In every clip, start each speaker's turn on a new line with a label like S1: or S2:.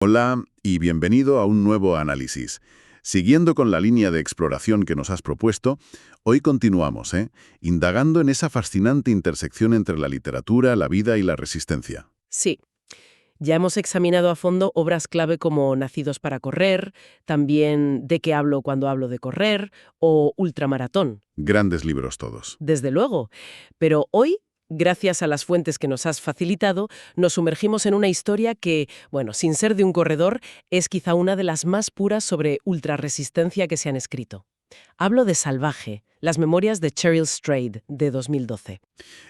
S1: Hola y bienvenido a un nuevo análisis. Siguiendo con la línea de exploración que nos has propuesto, hoy continuamos, indagando en esa fascinante intersección entre la literatura, la vida y la resistencia.
S2: Sí, ya hemos examinado a fondo obras clave como Nacidos para correr, también De qué hablo cuando hablo de correr o Ultramaratón,
S1: Grandes libros todos.
S2: desde luego. Pero hoy, gracias a las fuentes que nos has facilitado, nos sumergimos en una historia que, bueno, sin ser de un corredor, es quizá una de las más puras sobre ultrarresistencia que se han escrito. Hablo de Salvaje, las memorias de Cheryl Strayed, de 2012.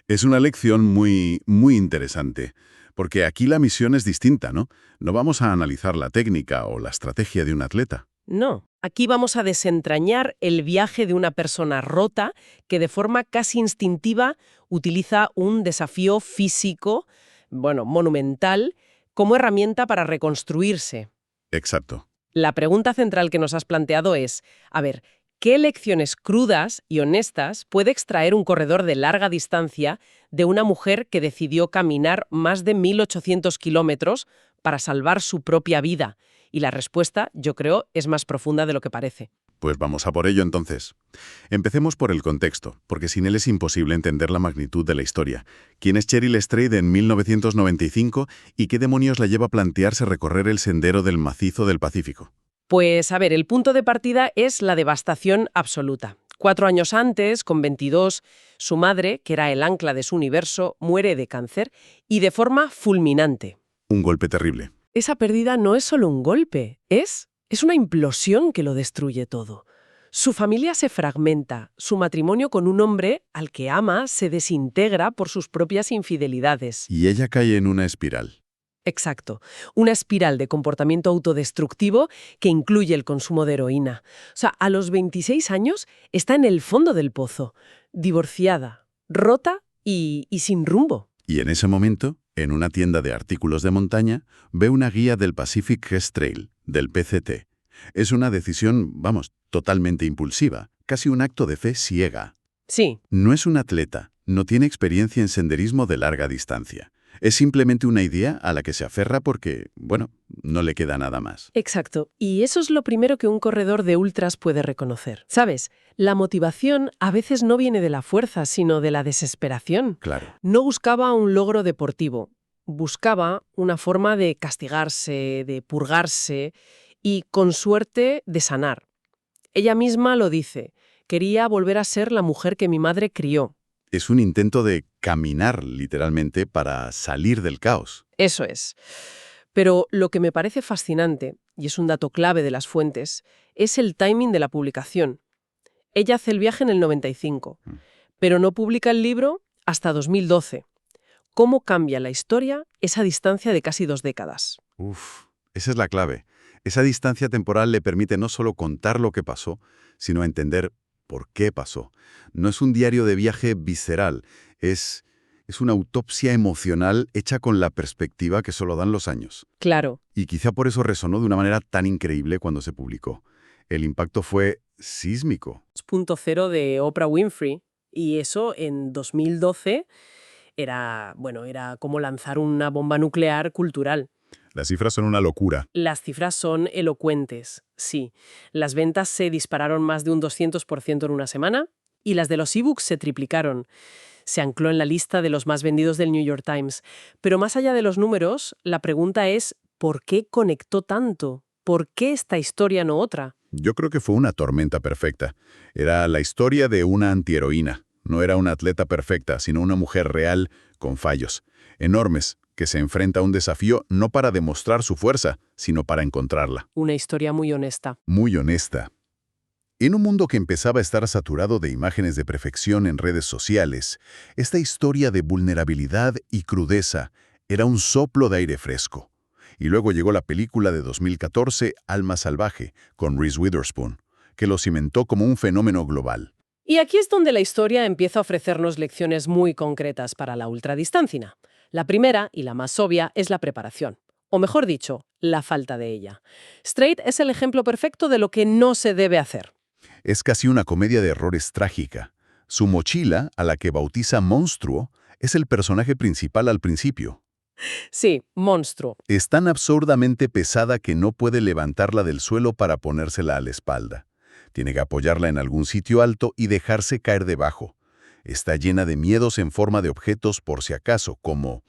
S1: Es una lección muy interesante, porque aquí la misión es distinta, ¿no? No vamos a analizar la técnica o la estrategia de un atleta.
S2: No, aquí vamos a desentrañar el viaje de una persona rota que de forma casi instintiva utiliza un desafío físico, bueno, monumental, como herramienta para reconstruirse.
S1: Exacto.
S2: La pregunta central que nos has planteado es, a ver, ¿qué lecciones crudas y honestas puede extraer un corredor de larga distancia de una mujer que decidió caminar más de 1.800 kilómetros para salvar su propia vida? Y la respuesta, yo creo, es más profunda de lo que parece.
S1: Pues vamos a por ello entonces. Empecemos por el contexto, porque sin él es imposible entender la magnitud de la historia. ¿Quién es Cheryl Strayed en 1995 y qué demonios la lleva a plantearse recorrer el sendero del macizo del Pacífico?
S2: Pues, a ver, el punto de partida es la devastación absoluta. 4 años antes, con 22, su madre, que era el ancla de su universo, muere de cáncer y de forma fulminante.
S1: Un golpe terrible.
S2: Esa pérdida no es solo un golpe, es una implosión que lo destruye todo. Su familia se fragmenta, su matrimonio con un hombre al que ama se desintegra por sus propias infidelidades.
S1: Y ella cae en una espiral.
S2: Exacto, una espiral de comportamiento autodestructivo que incluye el consumo de heroína. O sea, a los 26 años está en el fondo del pozo, divorciada, rota y sin rumbo.
S1: Y en ese momento, en una tienda de artículos de montaña, ve una guía del Pacific Crest Trail, del PCT. Es una decisión, totalmente impulsiva, casi un acto de fe ciega.
S2: Sí,
S1: No es un atleta, no tiene experiencia en senderismo de larga distancia. Es simplemente una idea a la que se aferra porque, no le queda nada más.
S2: exacto. Y eso es lo primero que un corredor de ultras puede reconocer. ¿Sabes? La motivación a veces no viene de la fuerza, sino de la desesperación.
S1: Claro.
S2: No buscaba un logro deportivo, buscaba una forma de castigarse, de purgarse y, con suerte, de sanar. Ella misma lo dice, quería volver a ser la mujer que mi madre crió.
S1: Es un intento de caminar, literalmente, para salir del caos.
S2: Eso es. Pero lo que me parece fascinante, y es un dato clave de las fuentes, es el timing de la publicación. Ella hace el viaje en el 95, pero no publica el libro hasta 2012. ¿Cómo cambia la historia esa distancia de casi 2 décadas?
S1: Esa es la clave. Esa distancia temporal le permite no solo contar lo que pasó, sino entender por qué pasó. No es un diario de viaje visceral, es una autopsia emocional hecha con la perspectiva que solo dan los años.
S2: Claro.
S1: Y quizá por eso resonó de una manera tan increíble cuando se publicó. El impacto fue sísmico.
S2: 2.0 de Oprah Winfrey, y eso en 2012 era como lanzar una bomba nuclear cultural.
S1: Las cifras son una locura.
S2: Las cifras son elocuentes, sí. Las ventas se dispararon más de un 200% en una semana y las de los ebooks se triplicaron. Se ancló en la lista de los más vendidos del New York Times. Pero más allá de los números, la pregunta es ¿por qué conectó tanto? ¿Por qué esta historia no otra?
S1: Yo creo que fue una tormenta perfecta. Era la historia de una antiheroína. No era una atleta perfecta, sino una mujer real con fallos enormes, que se enfrenta a un desafío no para demostrar su fuerza, sino para encontrarla.
S2: Una historia muy honesta.
S1: Muy honesta. En un mundo que empezaba a estar saturado de imágenes de perfección en redes sociales, esta historia de vulnerabilidad y crudeza era un soplo de aire fresco. Y luego llegó la película de 2014, Alma Salvaje, con Reese Witherspoon, que lo cimentó como un fenómeno global.
S2: Y aquí es donde la historia empieza a ofrecernos lecciones muy concretas para la ultradistancia. La primera, y la más obvia, es la preparación. O mejor dicho, la falta de ella. Strayed es el ejemplo perfecto de lo que no se debe hacer.
S1: Es casi una comedia de errores trágica. Su mochila, a la que bautiza Monstruo, es el personaje principal al principio.
S2: Sí, monstruo.
S1: Es tan absurdamente pesada que no puede levantarla del suelo para ponérsela a la espalda. Tiene que apoyarla en algún sitio alto y dejarse caer debajo. Está llena de miedos en forma de objetos por si acaso, como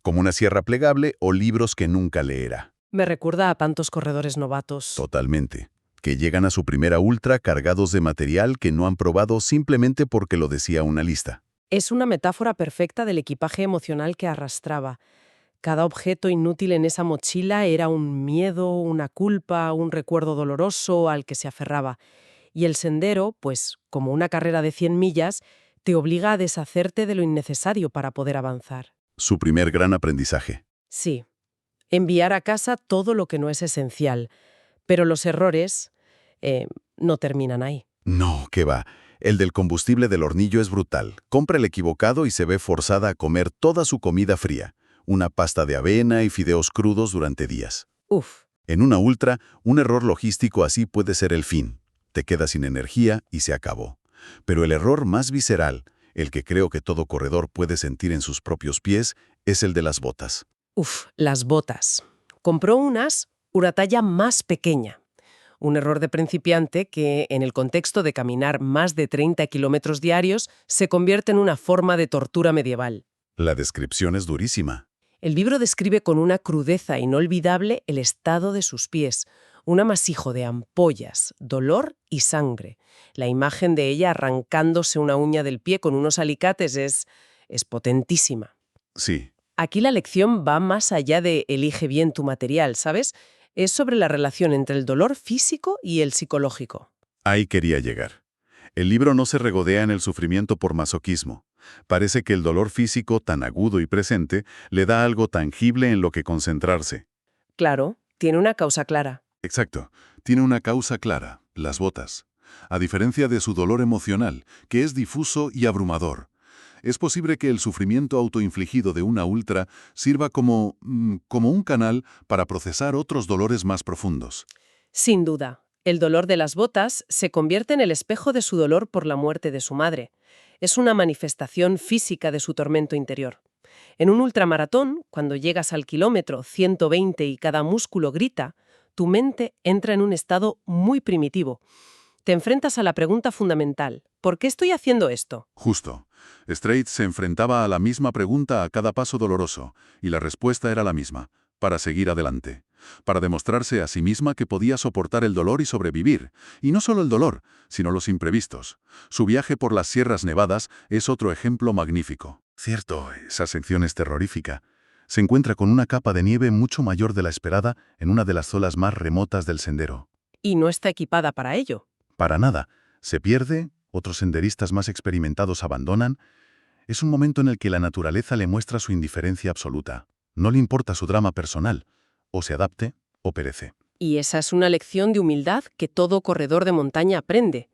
S1: una sierra plegable o libros que nunca leerá.
S2: Me recuerda a tantos corredores novatos.
S1: Totalmente. Que llegan a su primera ultra cargados de material que no han probado simplemente porque lo decía una lista.
S2: Es una metáfora perfecta del equipaje emocional que arrastraba. Cada objeto inútil en esa mochila era un miedo, una culpa, un recuerdo doloroso al que se aferraba. Y el sendero, pues, como una carrera de 100 millas, te obliga a deshacerte de lo innecesario para poder avanzar.
S1: Su primer gran aprendizaje.
S2: Sí, enviar a casa todo lo que no es esencial. Pero los errores no terminan ahí.
S1: No, qué va. El del combustible del hornillo es brutal. Compra el equivocado y se ve forzada a comer toda su comida fría. Una pasta de avena y fideos crudos durante días.
S2: Uf,
S1: En una ultra, un error logístico así puede ser el fin. Te quedas sin energía y se acabó. Pero el error más visceral, el que creo que todo corredor puede sentir en sus propios pies, es el de las botas.
S2: las botas. Compró una talla más pequeña. Un error de principiante que, en el contexto de caminar más de 30 kilómetros diarios, se convierte en una forma de tortura medieval.
S1: La descripción es durísima.
S2: El libro describe con una crudeza inolvidable el estado de sus pies, un amasijo de ampollas, dolor y sangre. La imagen de ella arrancándose una uña del pie con unos alicates es potentísima.
S1: Sí,
S2: Aquí la lección va más allá de elige bien tu material, ¿sabes? Es sobre la relación entre el dolor físico y el psicológico.
S1: ahí quería llegar. El libro no se regodea en el sufrimiento por masoquismo. Parece que el dolor físico, tan agudo y presente, le da algo tangible en lo que concentrarse.
S2: Claro, tiene una causa clara.
S1: Exacto. Tiene una causa clara, las botas. A diferencia de su dolor emocional, que es difuso y abrumador. Es posible que el sufrimiento autoinfligido de una ultra sirva como un canal para procesar otros dolores más profundos.
S2: Sin duda, el dolor de las botas se convierte en el espejo de su dolor por la muerte de su madre. Es una manifestación física de su tormento interior. En un ultramaratón, cuando llegas al kilómetro 120 y cada músculo grita, tu mente entra en un estado muy primitivo. Te enfrentas a la pregunta fundamental: ¿por qué estoy haciendo esto?
S1: Justo. Strait se enfrentaba a la misma pregunta a cada paso doloroso, y la respuesta era la misma: para seguir adelante. Para demostrarse a sí misma que podía soportar el dolor y sobrevivir. Y no solo el dolor, sino los imprevistos. Su viaje por las Sierras Nevadas es otro ejemplo magnífico. Cierto, esa sección es terrorífica. Se encuentra con una capa de nieve mucho mayor de la esperada en una de las zonas más remotas del sendero.
S2: Y no está equipada para ello.
S1: Para nada. Se pierde, otros senderistas más experimentados abandonan. Es un momento en el que la naturaleza le muestra su indiferencia absoluta. No le importa su drama personal. O se adapte o perece.
S2: Y esa es una lección de humildad que todo corredor de montaña aprende.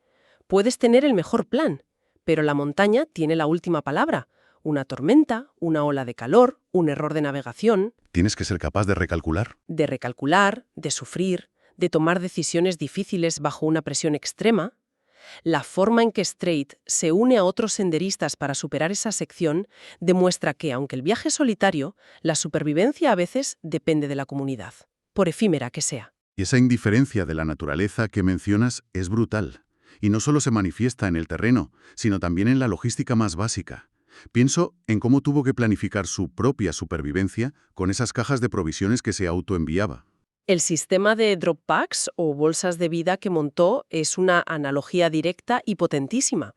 S2: Puedes tener el mejor plan, pero la montaña tiene la última palabra. Una tormenta, una ola de calor, un error de navegación,
S1: Tienes que ser capaz de recalcular.
S2: de recalcular, de sufrir, de tomar decisiones difíciles bajo una presión extrema. La forma en que Strait se une a otros senderistas para superar esa sección demuestra que, aunque el viaje es solitario, la supervivencia a veces depende de la comunidad, por efímera que sea.
S1: Y esa indiferencia de la naturaleza que mencionas es brutal. Y no solo se manifiesta en el terreno, sino también en la logística más básica. Pienso en cómo tuvo que planificar su propia supervivencia con esas cajas de provisiones que se autoenviaba.
S2: El sistema de drop packs o bolsas de vida que montó es una analogía directa y potentísima.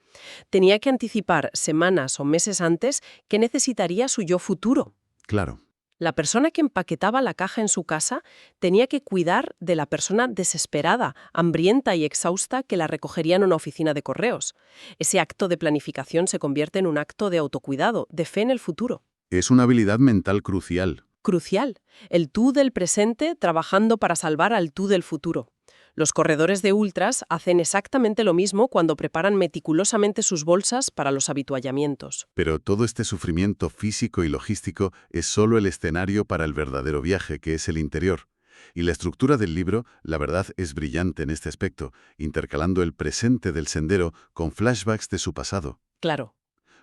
S2: Tenía que anticipar semanas o meses antes qué necesitaría su yo futuro.
S1: Claro.
S2: La persona que empaquetaba la caja en su casa tenía que cuidar de la persona desesperada, hambrienta y exhausta que la recogería en una oficina de correos. Ese acto de planificación se convierte en un acto de autocuidado, de fe en el futuro.
S1: Es una habilidad mental crucial.
S2: Crucial, el tú del presente trabajando para salvar al tú del futuro. Los corredores de ultras hacen exactamente lo mismo cuando preparan meticulosamente sus bolsas para los habituallamientos.
S1: Pero todo este sufrimiento físico y logístico es solo el escenario para el verdadero viaje, que es el interior. Y la estructura del libro, la verdad, es brillante en este aspecto, intercalando el presente del sendero con flashbacks de su pasado.
S2: Claro.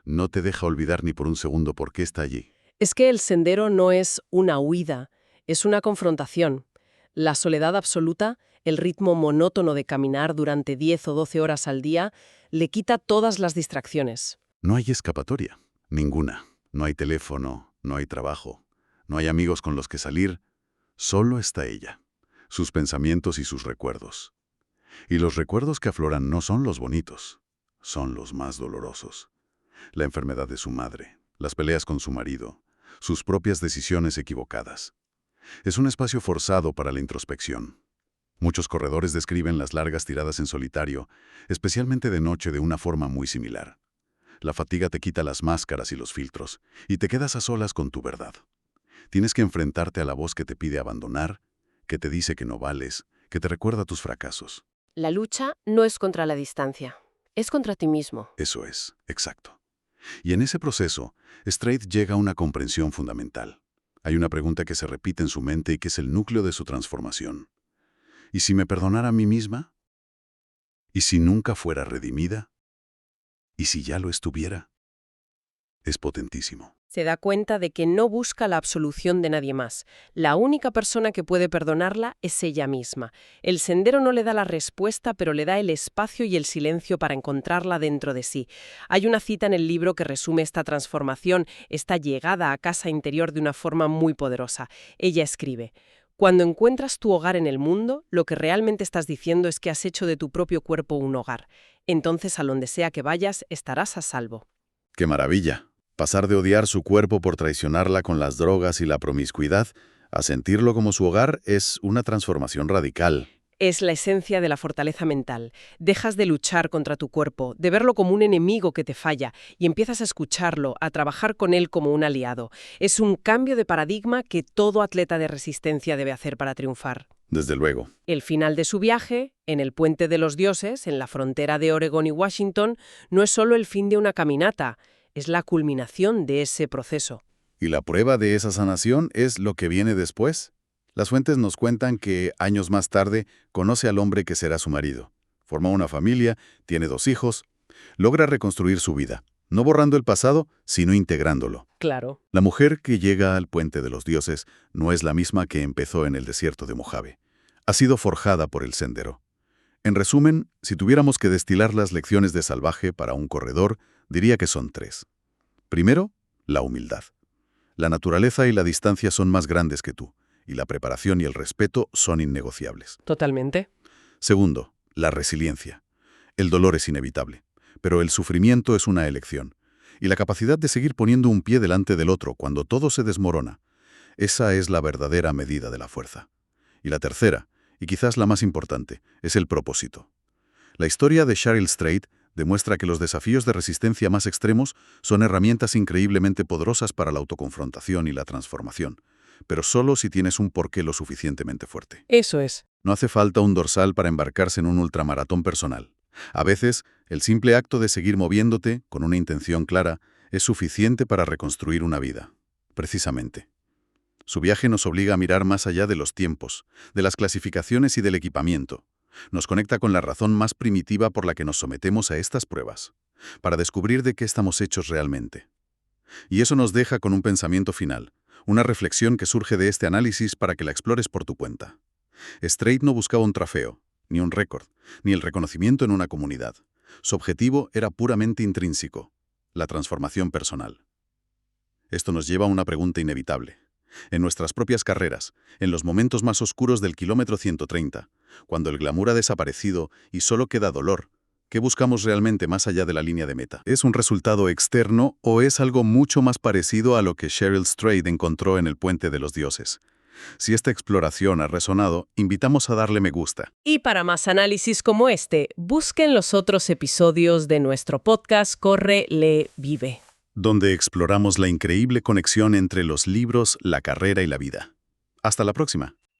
S1: No te deja olvidar ni por un segundo por qué está allí.
S2: Es que el sendero no es una huida, es una confrontación. La soledad absoluta, el ritmo monótono de caminar durante 10 o 12 horas al día, le quita todas las distracciones.
S1: No hay escapatoria, ninguna. No hay teléfono, no hay trabajo, no hay amigos con los que salir. Solo está ella, sus pensamientos y sus recuerdos. Y los recuerdos que afloran no son los bonitos, son los más dolorosos. La enfermedad de su madre, las peleas con su marido, sus propias decisiones equivocadas. Es un espacio forzado para la introspección. Muchos corredores describen las largas tiradas en solitario, especialmente de noche, de una forma muy similar. La fatiga te quita las máscaras y los filtros, y te quedas a solas con tu verdad. Tienes que enfrentarte a la voz que te pide abandonar, que te dice que no vales, que te recuerda tus fracasos.
S2: La lucha no es contra la distancia, es contra ti mismo.
S1: Eso es, exacto. Y en ese proceso, Strait llega a una comprensión fundamental. Hay una pregunta que se repite en su mente y que es el núcleo de su transformación. ¿Y si me perdonara a mí misma? ¿Y si nunca fuera redimida? ¿Y si ya lo estuviera? Es potentísimo.
S2: Se da cuenta de que no busca la absolución de nadie más. La única persona que puede perdonarla es ella misma. El sendero no le da la respuesta, pero le da el espacio y el silencio para encontrarla dentro de sí. Hay una cita en el libro que resume esta transformación, esta llegada a casa interior de una forma muy poderosa. Ella escribe: «Cuando encuentras tu hogar en el mundo, lo que realmente estás diciendo es que has hecho de tu propio cuerpo un hogar. Entonces, a donde sea que vayas, estarás a salvo».
S1: ¡Qué maravilla! Pasar de odiar su cuerpo por traicionarla con las drogas y la promiscuidad a sentirlo como su hogar es una transformación radical.
S2: Es la esencia de la fortaleza mental. Dejas de luchar contra tu cuerpo, de verlo como un enemigo que te falla, y empiezas a escucharlo, a trabajar con él como un aliado. Es un cambio de paradigma que todo atleta de resistencia debe hacer para triunfar.
S1: Desde luego.
S2: El final de su viaje, en el Puente de los Dioses, en la frontera de Oregón y Washington, no es solo el fin de una caminata, es la culminación de ese proceso.
S1: Y la prueba de esa sanación es lo que viene después. Las fuentes nos cuentan que, años más tarde, conoce al hombre que será su marido. Forma una familia, tiene 2 hijos, logra reconstruir su vida, no borrando el pasado, sino integrándolo.
S2: Claro.
S1: La mujer que llega al Puente de los Dioses no es la misma que empezó en el desierto de Mojave. Ha sido forjada por el sendero. En resumen, si tuviéramos que destilar las lecciones de Salvaje para un corredor, diría que son 3. Primero, la humildad. La naturaleza y la distancia son más grandes que tú, y la preparación y el respeto son innegociables.
S2: Totalmente.
S1: Segundo, la resiliencia. El dolor es inevitable, pero el sufrimiento es una elección. Y la capacidad de seguir poniendo un pie delante del otro cuando todo se desmorona. Esa es la verdadera medida de la fuerza. Y la tercera, y quizás la más importante, es el propósito. La historia de Cheryl Strait demuestra que los desafíos de resistencia más extremos son herramientas increíblemente poderosas para la autoconfrontación y la transformación, pero solo si tienes un porqué lo suficientemente fuerte.
S2: Eso es.
S1: No hace falta un dorsal para embarcarse en un ultramaratón personal. A veces, el simple acto de seguir moviéndote, con una intención clara, es suficiente para reconstruir una vida. Precisamente. Su viaje nos obliga a mirar más allá de los tiempos, de las clasificaciones y del equipamiento. Nos conecta con la razón más primitiva por la que nos sometemos a estas pruebas, para descubrir de qué estamos hechos realmente. Y eso nos deja con un pensamiento final, una reflexión que surge de este análisis para que la explores por tu cuenta. Strait no buscaba un trofeo, ni un récord, ni el reconocimiento en una comunidad. Su objetivo era puramente intrínseco, la transformación personal. Esto nos lleva a una pregunta inevitable. En nuestras propias carreras, en los momentos más oscuros del kilómetro 130, cuando el glamour ha desaparecido y solo queda dolor, ¿qué buscamos realmente más allá de la línea de meta? ¿Es un resultado externo o es algo mucho más parecido a lo que Cheryl Strait encontró en el Puente de los Dioses? Si esta exploración ha resonado, invitamos a darle me gusta.
S2: Y para más análisis como este, busquen los otros episodios de nuestro podcast Corre, Lee, Vive,
S1: donde exploramos la increíble conexión entre los libros, la carrera y la vida. Hasta la próxima.